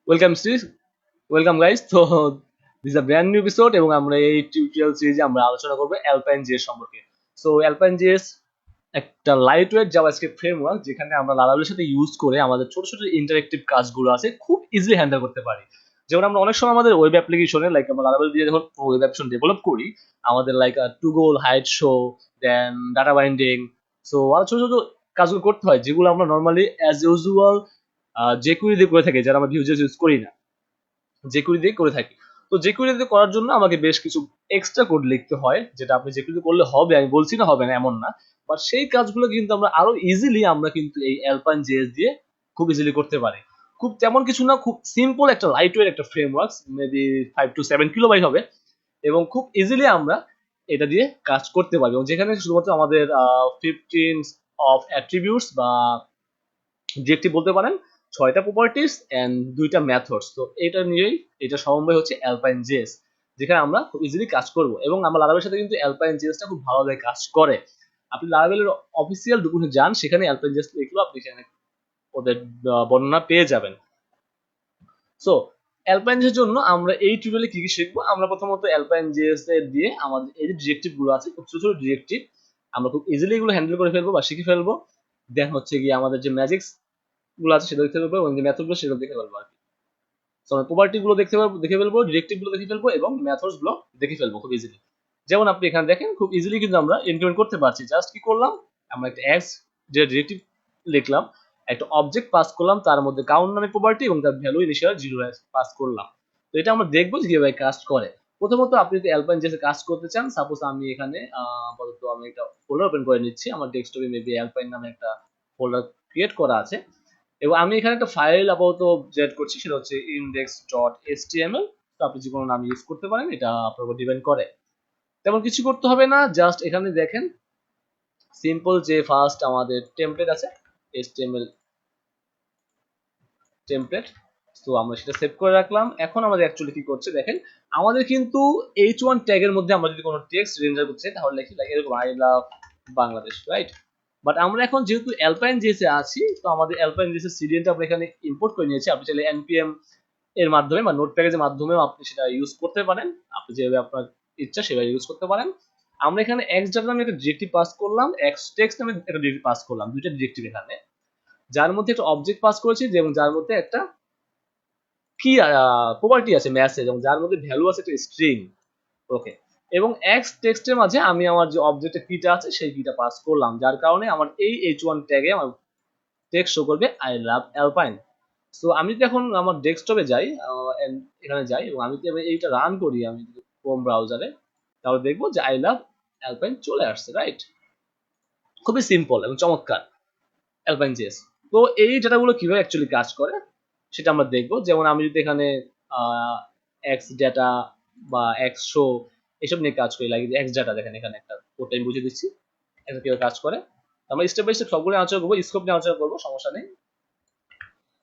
Welcome series welcome guys. তো this a brand new episode এবং আমরা এই টিউটোরিয়াল সিরিজে আমরা আলোচনা করব অ্যালপাইন জেএস সম্পর্কে। সো অ্যালপাইন জেএস একটা লাইট ওয়েট জাভাস্ক্রিপ্ট ফ্রেমওয়ার্ক যেখানে আমরা লারাভেলের সাথে ইউজ করে আমাদের ছোট ছোট ইন্টারেক্টিভ কাজগুলো আছে খুব ইজিলি হ্যান্ডেল করতে পারি। যেমন আমরা অনেক সময় আমাদের ওয়েব অ্যাপ্লিকেশনে লাইক আমরা লারাভেল দিয়ে যখন ওয়েব অ্যাপ্লিকেশন ডেভেলপ করি, আমাদের like to goal height show then data binding, so আরো ছোট ছোট কাজগুলো করতে হয় যেগুলো আমরা নর্মালি অ্যাজ ইউজুয়াল jQuery দিয়ে করে থাকি, যারা আমরা ভিউজেস ইউজ করি না, jQuery দিয়ে করে থাকি। তো jQuery দিয়ে করার জন্য আমাকে বেশ কিছু এক্সট্রা কোড লিখতে হয়, যেটা আপনি jQuery দিয়ে করলে হবে, আমি বলছি না হবে না এমন না, বাট সেই কাজগুলো কিন্তু আমরা আরো ইজিলি আমরা কিন্তু এই অ্যালপাইন জেএস দিয়ে খুব ইজিলি করতে পারি। খুব তেমন কিছু না, খুব সিম্পল একটা লাইট ওয়েট একটা ফ্রেমওয়ার্ক, মেবি 5 to 7 কিলোবাইট হবে, এবং খুব ইজিলি আমরা এটা দিয়ে কাজ করতে পারবো, এবং যেখানে শুধুমাত্র আমাদের 15 অফ অ্যাট্রিবিউটস বা ডিরেক্টিভ বলতে পারেন, 6টা প্রপার্টিস এন্ড 2টা মেথডস। তো এটা নিয়েই এটা সমন্বয় হচ্ছে অ্যালপাইন জেএস, যেখানে আমরা খুব ইজিলি কাজ করব। এবং আমরা লারাভেলের সাথে কিন্তু অ্যালপাইন জেএসটা খুব ভালোভাবে কাজ করে। আপনি লারাভেলের অফিসিয়াল ডকুমেন্টে যান, সেখানে অ্যালপাইন জেএস লিখলেও আপনি সেখানে ওদের বর্ণনা পেয়ে যাবেন। সো অ্যালপাইন জেএস এর জন্য আমরা এই টিউটোরিয়ালে কি কি শিখবো, আমরা প্রথমত অ্যালপাইন জেএস এর দিয়ে আমাদের এই যে ডিরেক্টিভ গুলো আছে, খুব ছোট ছোট ডিরেক্টিভ, আমরা খুব ইজিলি এগুলো হ্যান্ডেল করে ফেলবো বা শিখে ফেলবো। দেন হচ্ছে গিয়ে আমাদের যে ম্যাজিক্স গুলো আছে সেটা দেখতে ফেলবো, এবং যে মেথড গুলো সেগুলো দেখে ফেলবো আর কি। সো আমরা প্রপার্টি গুলো দেখে ফেলবো, ডিরেক্টিভ গুলো দেখে ফেলবো, এবং মেথডস গুলো দেখে ফেলবো খুব ইজিলি। যেমন আপনি এখানে দেখেন খুব ইজিলি কিন্তু আমরা ইমপ্লিমেন্ট করতে পারছি। জাস্ট কি করলাম, আমরা একটা এক্স যে ডিরেক্টিভ লিখলাম, একটা অবজেক্ট পাস করলাম, তার মধ্যে কাউন্ট নামে প্রপার্টি এবং তার ভ্যালু ইনিশিয়াল 0 পাস করলাম। তো এটা আমরা দেখবো যে কিভাবে কাজ করে। প্রথমত আপনি যদি অ্যালপাইন জেএস কাজ করতে চান, সাপোজ আমি এখানে আপাতত আমি একটা ফোল্ডার ওপেন করে নিচ্ছি, আমার ডেস্কটপে মেবি অ্যালপাইন নামে একটা ফোল্ডার ক্রিয়েট করা আছে, এবং আমি এখানে একটা ফাইল আপাতত জেনারেট করছি, সেটা হচ্ছে index.html। তো আপনি যে কোনো নাম ইউজ করতে পারেন, এটা আপনার উপর ডিপেন্ড করে। তেমন কিছু করতে হবে না, জাস্ট এখানে দেখেন সিম্পল যে ফার্স্ট আমাদের টেমপ্লেট আছে, html টেমপ্লেট। তো আমরা সেটা সেভ করে রাখলাম। এখন আমাদের অ্যাকচুয়ালি কি করছে দেখেন, আমাদের কিন্তু h1 ট্যাগের মধ্যে আমরা যদি কোনো টেক্সট রেন্ডার করতে চাই তাহলে লিখি লাইক এরকম I love Bangladesh, right? But আমরা এখন যেহেতু অ্যালপাইন জেএস এ আছি, তো আমাদের অ্যালপাইন জেএস এর সিডিএনটা আমরা এখানে ইম্পোর্ট করে নিয়েছি। আপনি চাইলে npm এর মাধ্যমে বা নোট প্যাকেজের মাধ্যমেও আপনি সেটা ইউজ করতে পারেন, আপনি যেভাবে আপনার ইচ্ছা সেভাবে ইউজ করতে পারেন। আমরা এখানে এক্স ডাটা নামে একটা ডিরেক্টিভ পাস করলাম, এক্স টেক্সট নামে একটা ডিরেক্টিভ পাস করলাম, দুইটা ডিরেক্টিভ এখানে, যার মধ্যে একটা অবজেক্ট পাস করেছি এবং যার মধ্যে একটা কি প্রপার্টি আছে মেসেজ, এবং যার মধ্যে ভ্যালু আছে একটা স্ট্রিং। ওকে, এবং এক্স টেক্সটের মাঝে আমি আমার যে অবজেক্টের কিটা আছে সেই কিটা পাস করলাম, যার কারণে আমার এই h1 ট্যাগে আমার টেক্সট শো করবে আই লাভ অ্যালপাইন। সো আমি যদি এখন আমার ডেস্কটপে যাই, এখানে যাই, এবং আমি যদি এইটা রান করি আমি যদি ক্রোম ব্রাউজারে, তাহলে দেখবো যে আই লাভ অ্যালপাইন চলে আসছে, রাইট? খুবই সিম্পল এবং চমৎকার অ্যালপাইন জেএস। তো এই ডেটাগুলো কিভাবে অ্যাকচুয়ালি কাজ করে সেটা আমরা দেখবো। যেমন আমি যদি এখানে এক্স ডেটা বা এক্স শো এসব নিয়ে কাজ করি, লাগে এক্স ডাটা, দেখেন এখানে একটা কোডটা আমি বুঝিয়ে দিচ্ছি এটা কিভাবে কাজ করে। আমরা স্টেপ বাই স্টেপ সবগুলো আলোচনা করবো, স্কোপ নিয়ে আলোচনা করবো, সমস্যা নেই।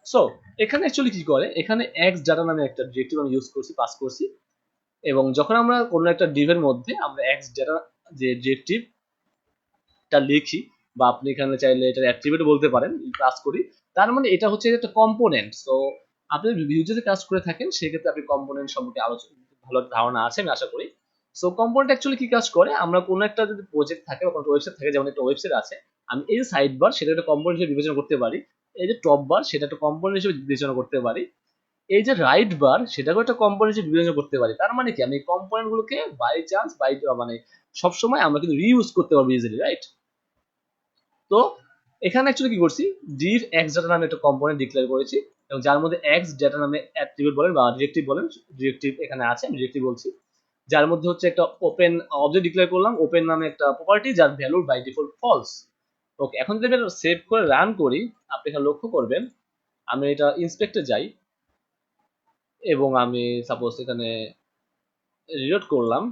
সো এখানে অ্যাকচুয়ালি কি করে, এখানে এক্স ডাটা নামে একটা ডিরেক্টিভ আমি ইউজ করছি, পাস করছি, এবং যখন আমরা কোনো একটা ডিভের মধ্যে আমরা এক্স ডাটা যে ডিরেক্টিভটা লিখি, বা আপনি এখানে চাইলে এটা অ্যাট্রিবিউট বলতে পারেন, পাস করি, তার মানে এটা হচ্ছে একটা কম্পোনেন্ট। সো আপনি ভিউজে কাজ করে থাকেন, সেক্ষেত্রে আপনি কম্পোনেন্ট সম্পর্কে আলোচনা ভালো ধারণা আছে আমি আশা করি। সো কম্পোনেন্ট অ্যাকচুয়ালি কি কাজ করে, আমরা কোনো একটা যদি প্রজেক্ট থাকে বা কোনো ওয়েবসাইট থাকে, যেমন একটা ওয়েবসাইট আছে, আমি এই যে সাইড বার সেটা একটা কম্পোনেন্ট হিসেবে বিবেচনা করতে পারি, এই যে টপ বার সেটা একটা কম্পোনেন্ট হিসেবে বিবেচনা করতে পারি, এই যে রাইট বার সেটাকে একটা কম্পোনেন্ট হিসেবে বিবেচনা করতে পারি। তার মানে কি, আমি এই কম্পোনেন্ট গুলোকে বাই চান্স মানে সবসময় আমরা কিন্তু রিইউজ করতে পারবো ইজিলি, রাইট? তো এখানে অ্যাকচুয়ালি কি করছি, ডিভ এক্স ডাটা নামে একটা কম্পোনেন্ট ডিক্লেয়ার করেছি, এবং যার মধ্যে এক্স ডাটা নামে অ্যাট্রিবিউট বলেন বা ডিরেক্টিভ বলেন, ডিরেক্টিভ এখানে আছে, আমি ডিরেক্টিভ বলছি, যার মধ্যে হচ্ছে একটা ওপেন অবজেক্ট ডিক্লেয়ার করলাম, ওপেন নামে একটা প্রপার্টি যার ভ্যালু বাই ডিফল্ট ফলস। ওকে, এখন যদি আমি সেভ করে রান করি, আপনি এখানে লক্ষ্য করবেন, আমি এটা ইন্সপেক্টে যাই এবং আমি সাপোজ এখানে রিলোড করলাম,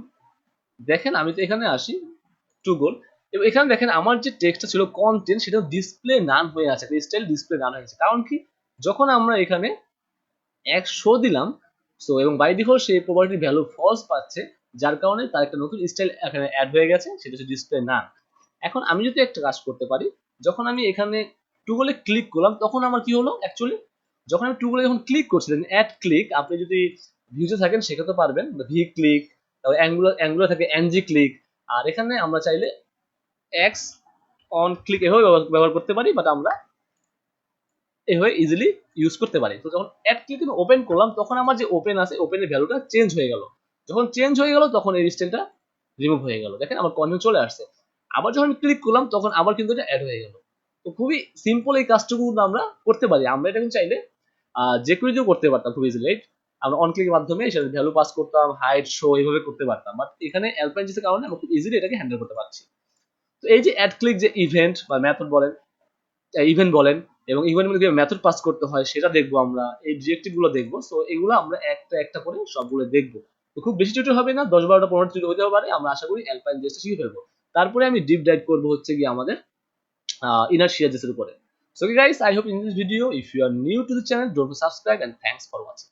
দেখেন আমি তো এখানে আসি টু গোল, এবং এখানে দেখেন আমার যে টেক্সটটা ছিল কন্টেন্ট, সেটা ডিসপ্লে নান হয়ে আছে, স্টাইল ডিসপ্লে নান হয়ে আছে। কারণ কি, যখন আমরা এখানে এক শো দিলাম, সো এবং বাই ডিফল্ট সেই প্রপার্টির ভ্যালু ফলস পাচ্ছে, যার কারণে তার একটা নতুন স্টাইল এখানে অ্যাড হয়ে গেছে, সেটা হচ্ছে ডিসপ্লে নান। এখন আমি যদি একটা কাজ করতে পারি, যখন আমি এখানে টুগলে ক্লিক করলাম, তখন আমার কি হলো, অ্যাকচুয়ালি যখন আমি টুলগুলো যখন ক্লিক করছি, অ্যাড ক্লিক, আপনি যদি ভিউজে থাকেন সেক্ষেত্রে পারবেন ভি ক্লিক, তারপর অ্যাঙ্গুলার থাকে এনজি ক্লিক, আর এখানে আমরা চাইলে এক্স অন ক্লিক এভাবে ব্যবহার করতে পারি, বাট আমরা এভাবে ইজিলি ইউজ করতে পারি। তো যখন অ্যাড ক্লিক আমি ওপেন করলাম তখন আমার যে ওপেন আছে ওপেনের ভ্যালুটা চেঞ্জ হয়ে গেল। যখন চেঞ্জ হয়ে গেল তখন এই ডিস্টেন্সটা রিমুভ হয়ে গেল, দেখেন আমার কন্টেন্ট চলে আসছে। আবার যখন ক্লিক করলাম তখন আবার কিন্তু এটা অ্যাড হয়ে গেল। তো খুবই সিম্পল এই কাজটুকু আমরা করতে পারি। আমরা এটা কিন্তু চাইলে যে কেউ দিয়েও করতে পারতাম খুব ইজিলি, রাইট? আমরা অন ক্লিকের মাধ্যমে সেটা ভ্যালু পাস করতাম, হাইট শো এইভাবে করতে পারতাম, বাট এখানে অ্যালপাইন জিসের কারণে আমরা খুব ইজিলি এটাকে হ্যান্ডেল করতে পারছি। তো এই যে অ্যাড ক্লিক যে ইভেন্ট বা মেথড বলেন, ইভেন্ট বলেন, এবং ইভেন্ট মধ্যে মেথড পাস করতে হয় সেটা দেখবো আমরা, এই ডিরেক্টিভ গুলো দেখবো। সো এগুলো আমরা একটা একটা করে সবগুলো দেখবো। তো খুব বেশি টিউটোরিয়াল হবে না, 10-12টা 15টা টিউটোরিয়াল হতে পারে, আমরা আশা করি অ্যালপাইন জেসটা শিখে ফেলবো। তারপরে আমি ডিপ ডাইভ করবো হচ্ছে গিয়ে আমাদের inertia জেসের উপরে। So guys, I hope in this video, if you are new to the channel, don't subscribe, and thanks for watching.